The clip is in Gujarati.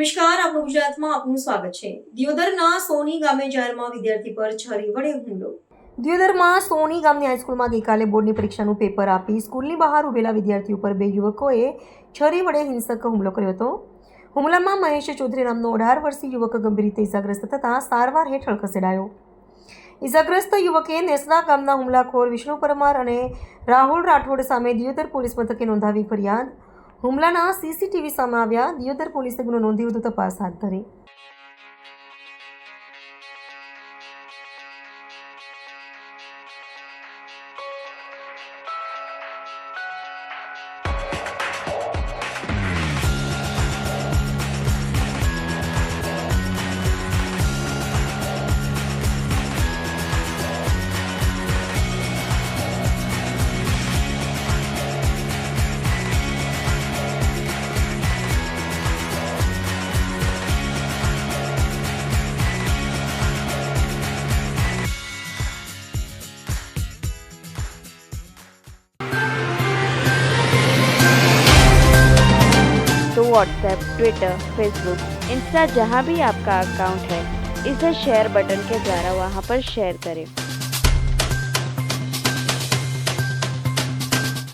નમસ્કાર, આપનું ગુજરાતમાં આપનું સ્વાગત છે। દિયોદરના સોની ગામે જાહેરમાં વિદ્યાર્થી પર છરી વડે હુમલો। દિયોદરમાં સોની ગામની હાઈસ્કૂલમાં ગઈકાલે બોર્ડની પરીક્ષાનું પેપર આપી સ્કૂલની બહાર ઉભેલા વિદ્યાર્થીઓ પર બે યુવકોએ છરી વડે હિંસક હુમલો કર્યો હતો। હુમલામાં મહેશ ચૌધરી નામનો 18 વર્ષીય યુવક ગંભીર રીતે ઇજાગ્રસ્ત થતાં સારવાર હેઠળ ખસેડાયો। ઇજાગ્રસ્ત યુવકે નેસડા ગામના હુમલાખોર વિષ્ણુ પરમાર અને રાહુલ રાઠોડ સામે દિયોદર પોલીસ મથકે નોંધાવી ફરિયાદ। હુમલાના સીસીટીવી સામે આવ્યા। દિયોદર પોલીસે ગુનો નોંધી વધુ તપાસ હાથ ધરી। तो व्हाट्सएप, ट्विटर, फेसबुक, इंस्टा जहाँ भी आपका अकाउंट है, इसे शेयर बटन के द्वारा वहाँ पर शेयर करें।